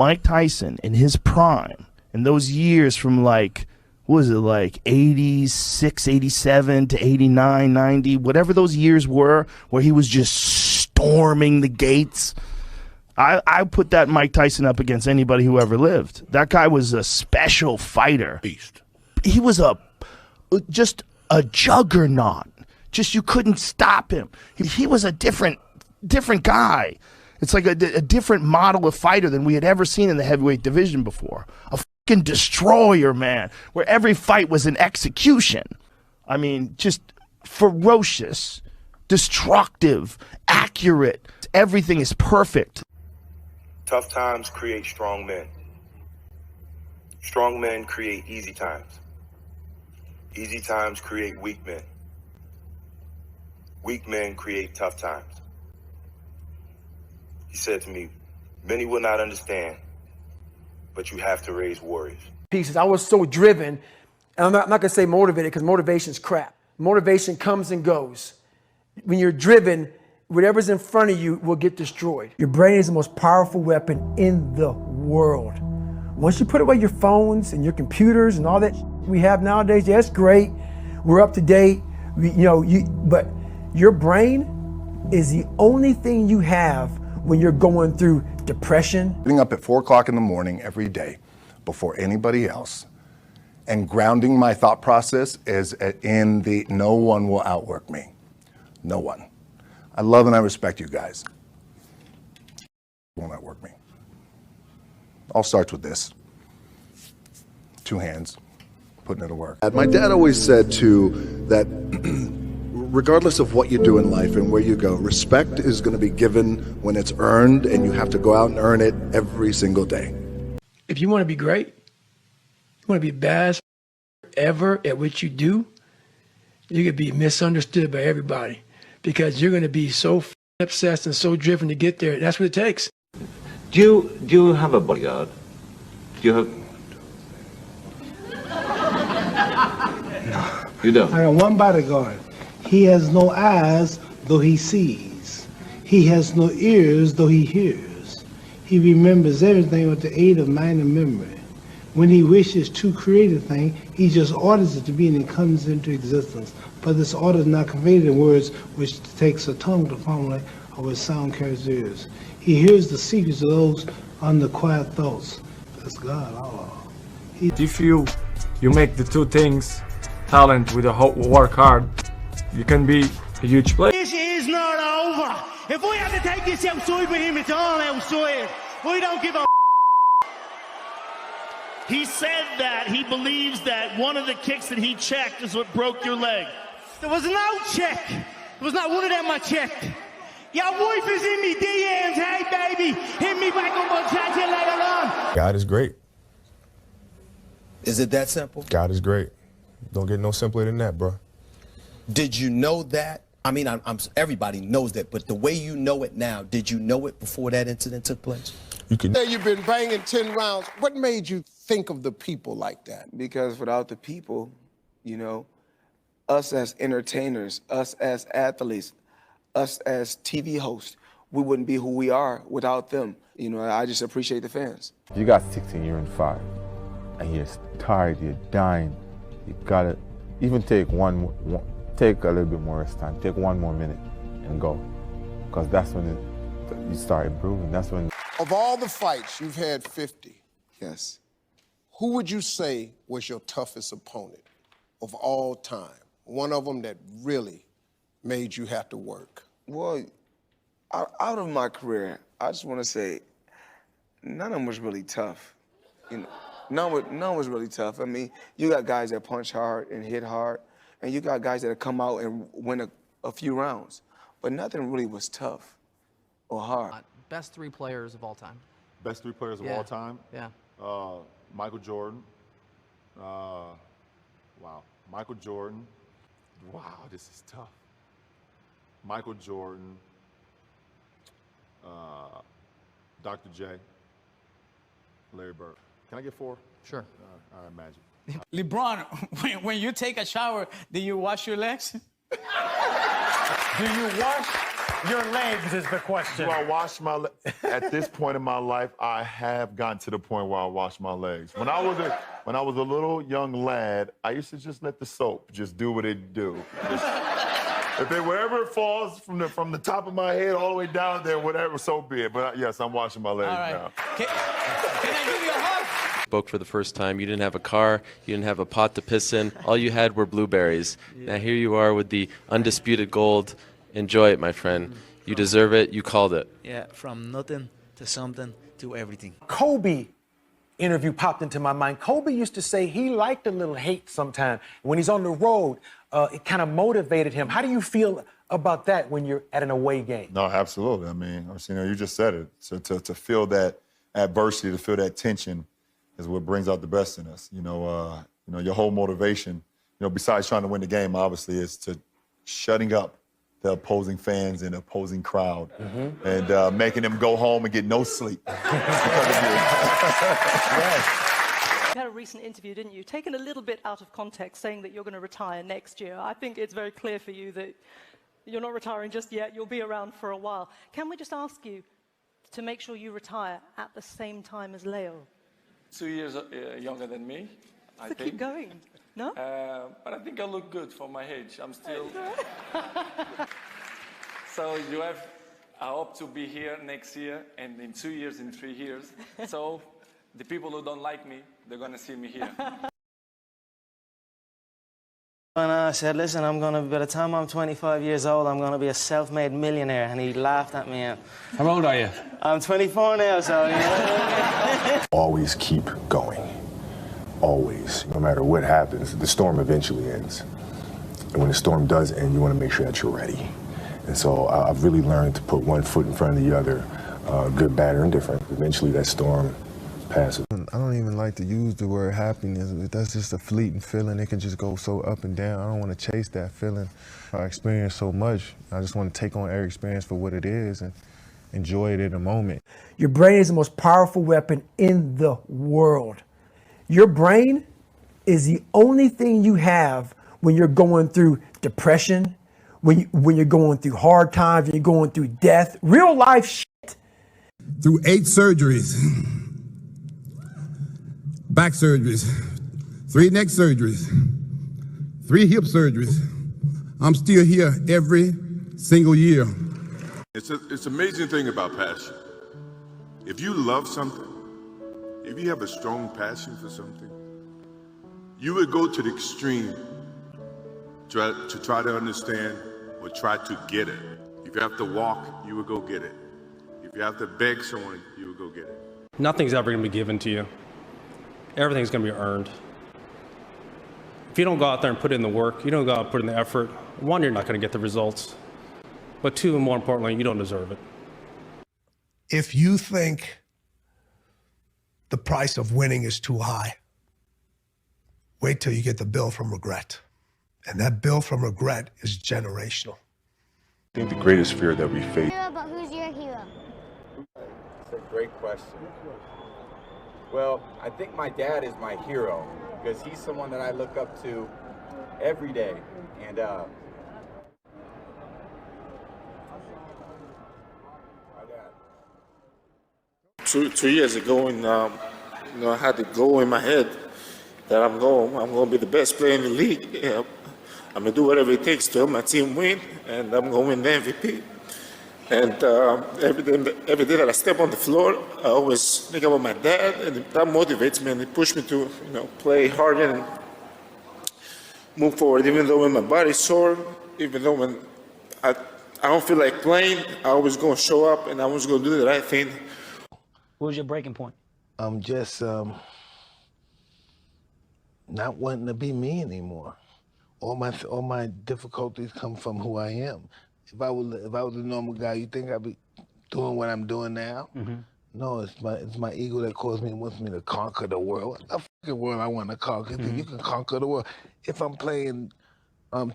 Mike Tyson in his prime, in those years from like, what was it, like 86, 87 to 89, 90, whatever those years were, where he was just storming the gates. I put that Mike Tyson up against anybody who ever lived. That guy was a special fighter. Beast. He was just a juggernaut. Just, you couldn't stop him. He was a different guy. It's like a different model of fighter than we had ever seen in the heavyweight division before. A fucking destroyer, man, where every fight was an execution. I mean, just ferocious, destructive, accurate. Everything is perfect. Tough times create strong men. Strong men create easy times. Easy times create weak men. Weak men create tough times. He said to me, many will not understand, but you have to raise warriors. Pieces. I was so driven, and I'm not going to say motivated because motivation's crap. Motivation comes and goes. When you're driven, whatever's in front of you will get destroyed. Your brain is the most powerful weapon in the world. Once you put away your phones and your computers and all that we have nowadays, yeah, it's great. We're up to date. But your brain is the only thing you have when you're going through depression. Getting up at 4 o'clock in the morning every day before anybody else and grounding my thought process is in the no one will outwork me. No one. I love and I respect you guys. Won't outwork me. All starts with this. 2 hands, putting it to work. My dad always said too that regardless of what you do in life and where you go, respect is going to be given when it's earned, and you have to go out and earn it every single day. If you want to be great, you want to be the best ever at what you do, you could be misunderstood by everybody because you're going to be so obsessed and so driven to get there. That's what it takes. Do you have a bodyguard? Do you have? No. You don't? I got one bodyguard. He has no eyes, though he sees. He has no ears, though he hears. He remembers everything with the aid of mind and memory. When he wishes to create a thing, he just orders it to be, and it comes into existence. But this order is not conveyed in words, which takes a tongue to formulate, or which sound carries ears. He hears the secrets of those under quiet thoughts. That's God. If you make the 2 things, talent with work hard, you can be a huge player. This is not over. If we have to take this outside with him, it's all outside. We don't give a. He said that he believes that one of the kicks that he checked is what broke your leg. There was no check. There was not one of them I checked. Your wife is in me DMs. Hey, baby, hit me back on my chat later on. God is great. Is it that simple? God is great. Don't get no simpler than that, bro. Did you know that? I mean, everybody knows that, but the way you know it now, did you know it before that incident took place? You've been banging 10 rounds. What made you think of the people like that? Because without the people, us as entertainers, us as athletes, us as TV hosts, we wouldn't be who we are without them. I just appreciate the fans. If you got 16, you're in 5, and you're tired, you're dying, you gotta even take take a little bit more rest time, take 1 more minute and go. Because that's when you start improving. That's when. Of all the fights, you've had 50. Yes. Who would you say was your toughest opponent of all time? One of them that really made you have to work? Well, out of my career, I just want to say none of them was really tough. None was really tough. I mean, you got guys that punch hard and hit hard, and you got guys that come out and win a few rounds. But nothing really was tough or hard. Best 3 players of all time. Best 3 players of all time? Yeah. Michael Jordan. Wow. Michael Jordan. Wow, this is tough. Michael Jordan. Dr. J. Larry Bird. Can I get 4? Sure. All right, Magic. LeBron, when you take a shower, do you wash your legs? Do you wash Your legs is the question. Do I wash my legs? At this point in my life, I have gotten to the point where I wash my legs. When I was a little young lad, I used to just let the soap just do what it do. Wherever it falls from the top of my head all the way down there, whatever, so be it. But yes, I'm washing my legs now. Can I give you a hug? Spoke for the first time. You didn't have a car. You didn't have a pot to piss in. All you had were blueberries. Now here you are with the undisputed gold. Enjoy it, my friend. You deserve it. You called it. Yeah, from nothing to something to everything. Kobe interview popped into my mind. Kobe used to say he liked a little hate sometimes. When he's on the road, it kind of motivated him. How do you feel about that when you're at an away game? No, absolutely. I mean, you just said it. So to feel that adversity, to feel that tension is what brings out the best in us. Your whole motivation, besides trying to win the game, obviously, is to shutting up the opposing fans and opposing crowd and making them go home and get no sleep because of you. You had a recent interview, didn't you? Taken a little bit out of context, saying that you're going to retire next year. I think it's very clear for you that you're not retiring just yet. You'll be around for a while. Can we just ask you to make sure you retire at the same time as Leo? 2 years younger than me, I think. Keep going. No? But I think I look good for my age. I'm still... So I hope to be here next year and in 2 years, in 3 years. So the people who don't like me, they're going to see me here. And I said, listen, by the time I'm 25 years old, I'm going to be a self-made millionaire. And he laughed at me. How old are you? I'm 24 now, so... Always keep going. Always. No matter what happens, the storm eventually ends. And when the storm does end, you want to make sure that you're ready. And so I've really learned to put one foot in front of the other, good, bad, or indifferent. Eventually that storm passes. I don't even like to use the word happiness. That's just a fleeting feeling. It can just go so up and down. I don't want to chase that feeling. I experience so much. I just want to take on every experience for what it is and enjoy it in the moment. Your brain is the most powerful weapon in the world. Your brain is the only thing you have when you're going through depression, when you're going through hard times, when you're going through death, real life shit. Through 8 surgeries, back surgeries, 3 neck surgeries, 3 hip surgeries, I'm still here every single year. It's an amazing thing about passion. If you love something, if you have a strong passion for something, you would go to the extreme to try to understand or try to get it. If you have to walk, you would go get it. If you have to beg someone, you would go get it. Nothing's ever going to be given to you. Everything's going to be earned. If you don't go out there and put in the work, you don't go out and put in the effort, 1, you're not going to get the results. But 2, and more importantly, you don't deserve it. If you think the price of winning is too high, wait till you get the bill from regret. And that bill from regret is generational. I think the greatest fear that we face. But who's your hero? That's a great question. Well, I think my dad is my hero because he's someone that I look up to every day. And my dad. 2 years ago, and I had the goal in my head that I'm going to be the best player in the league. Yeah. I'm going to do whatever it takes to help my team win, and I'm going to win the MVP. And every day that I step on the floor, I always think about my dad, and that motivates me and it pushes me to, play harder and move forward. Even though when my body's sore, even though when I don't feel like playing, I always going to show up and I always going to do the right thing. What was your breaking point? I'm just not wanting to be me anymore. All my difficulties come from who I am. If I was a normal guy, you think I'd be doing what I'm doing now? Mm-hmm. No, it's my ego that calls me and wants me to conquer the world. What fucking world I want to conquer? Mm-hmm. You can conquer the world. If I'm playing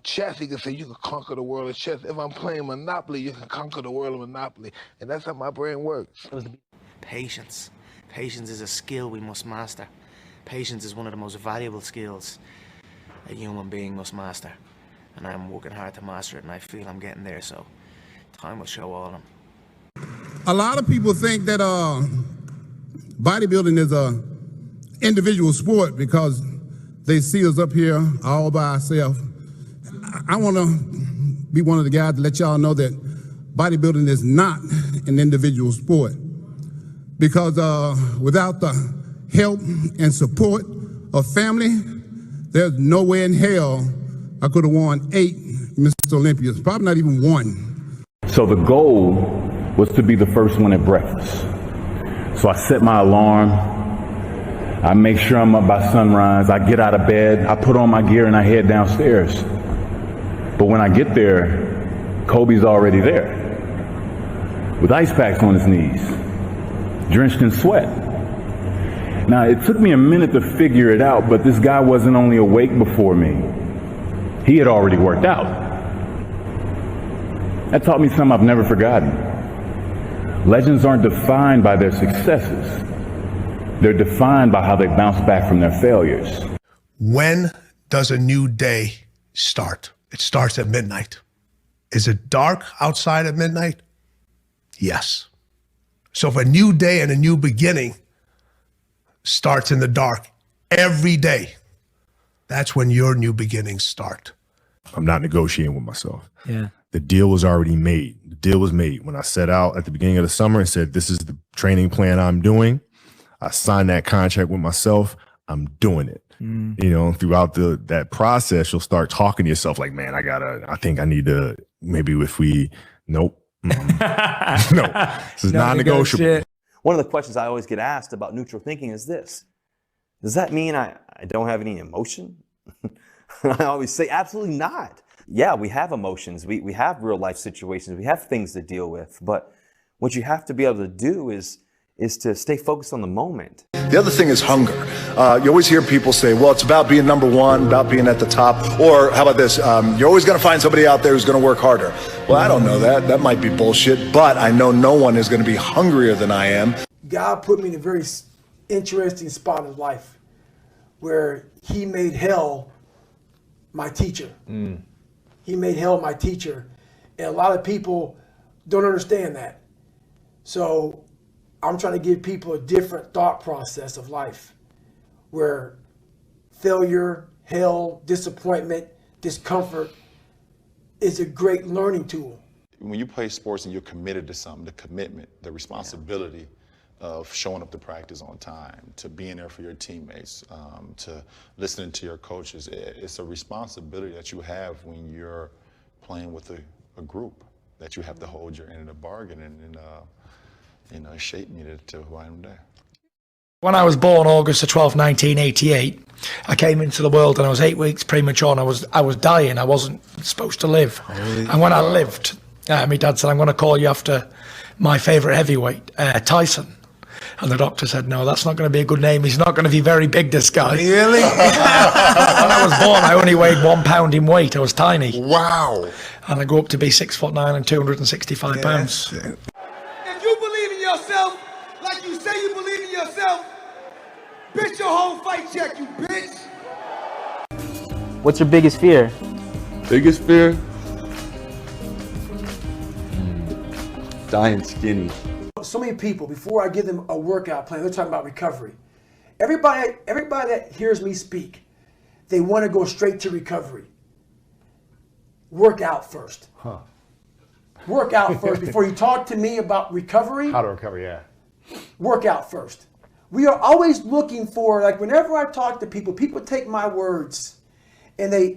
chess, you can say you can conquer the world of chess. If I'm playing Monopoly, you can conquer the world of Monopoly. And that's how my brain works. Patience. Patience is a skill we must master. Patience is one of the most valuable skills a human being must master. And I'm working hard to master it, and I feel I'm getting there. So Time will show all of them. A lot of people think that bodybuilding is a individual sport because they see us up here all by ourselves. I want to be one of the guys to let y'all know that bodybuilding is not an individual sport because without the help and support of family, there's no way in hell I could have won 8 Mr. Olympias, probably not even 1. So the goal was to be the first one at breakfast. So I set my alarm. I make sure I'm up by sunrise. I get out of bed. I put on my gear and I head downstairs. But when I get there, Kobe's already there with ice packs on his knees, drenched in sweat. Now, it took me a minute to figure it out, but this guy wasn't only awake before me. He had already worked out. That taught me something I've never forgotten. Legends aren't defined by their successes. They're defined by how they bounce back from their failures. When does a new day start? It starts at midnight. Is it dark outside at midnight? Yes. So if a new day and a new beginning starts in the dark every day, that's when your new beginnings start. I'm not negotiating with myself. Yeah. The deal was already made. The deal was made. When I set out at the beginning of the summer and said, this is the training plan I'm doing, I signed that contract with myself. I'm doing it. You know, throughout that process, you'll start talking to yourself like, man, I think I need to, maybe if we, nope. No, this is non-negotiable. One of the questions I always get asked about neutral thinking is this: does that mean I don't have any emotion? I always say, absolutely not. Yeah, we have emotions. We have real life situations. We have things to deal with. But what you have to be able to do is to stay focused on the moment. The other thing is hunger. You always hear people say, well, it's about being number one, about being at the top. Or how about this? You're always going to find somebody out there who's going to work harder. Well, I don't know that. That might be bullshit. But I know no one is going to be hungrier than I am. God put me in a very interesting spot in life where he made hell my teacher. He made hell my teacher. And a lot of people don't understand that. So I'm trying to give people a different thought process of life where failure, hell, disappointment, discomfort is a great learning tool. When you play sports and you're committed to something, the commitment, the responsibility of showing up to practice on time, to being there for your teammates, to listening to your coaches, it's a responsibility that you have when you're playing with a group that you have to hold your end of the bargain, and it shaped me to who I am today. When I was born August the 12th, 1988, I came into the world and I was 8 weeks premature and I was dying. I wasn't supposed to live. And when I lived, my dad said, I'm going to call you after my favourite heavyweight, Tyson. And the doctor said, no, that's not going to be a good name. He's not going to be very big, this guy. Really? When I was born, I only weighed 1 pound in weight. I was tiny. Wow. And I grew up to be 6'9" and 265 pounds. If you believe in yourself, like you say you believe in yourself, bitch your whole fight check, you bitch. What's your biggest fear? Biggest fear? Dying skinny. So many people, before I give them a workout plan, they're talking about recovery. Everybody that hears me speak, they want to go straight to recovery. Work out first. Huh. Work out first before you talk to me about recovery. How to recover, yeah. Work out first. We are always looking for, like whenever I talk to people, people take my words and they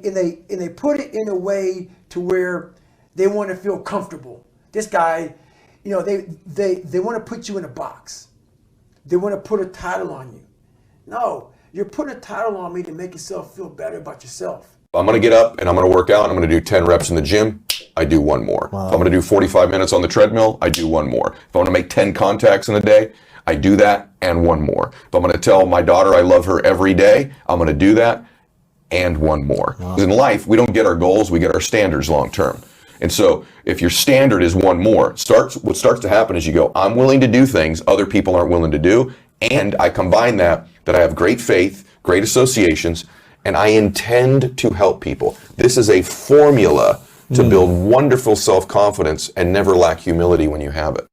put it in a way to where they want to feel comfortable. This guy, you know, they want to put you in a box. They want to put a title on you. No, you're putting a title on me to make yourself feel better about yourself. I'm going to get up and I'm going to work out. I'm going to do 10 reps in the gym. I do one more. Wow. If I'm going to do 45 minutes on the treadmill, I do one more. If I want to make 10 contacts in a day, I do that and one more. If I'm going to tell my daughter I love her every day, I'm going to do that and one more. Wow. In life, we don't get our goals, we get our standards long term. And so if your standard is one more, what starts to happen is you go, I'm willing to do things other people aren't willing to do. And I combine that I have great faith, great associations, and I intend to help people. This is a formula to build wonderful self-confidence and never lack humility when you have it.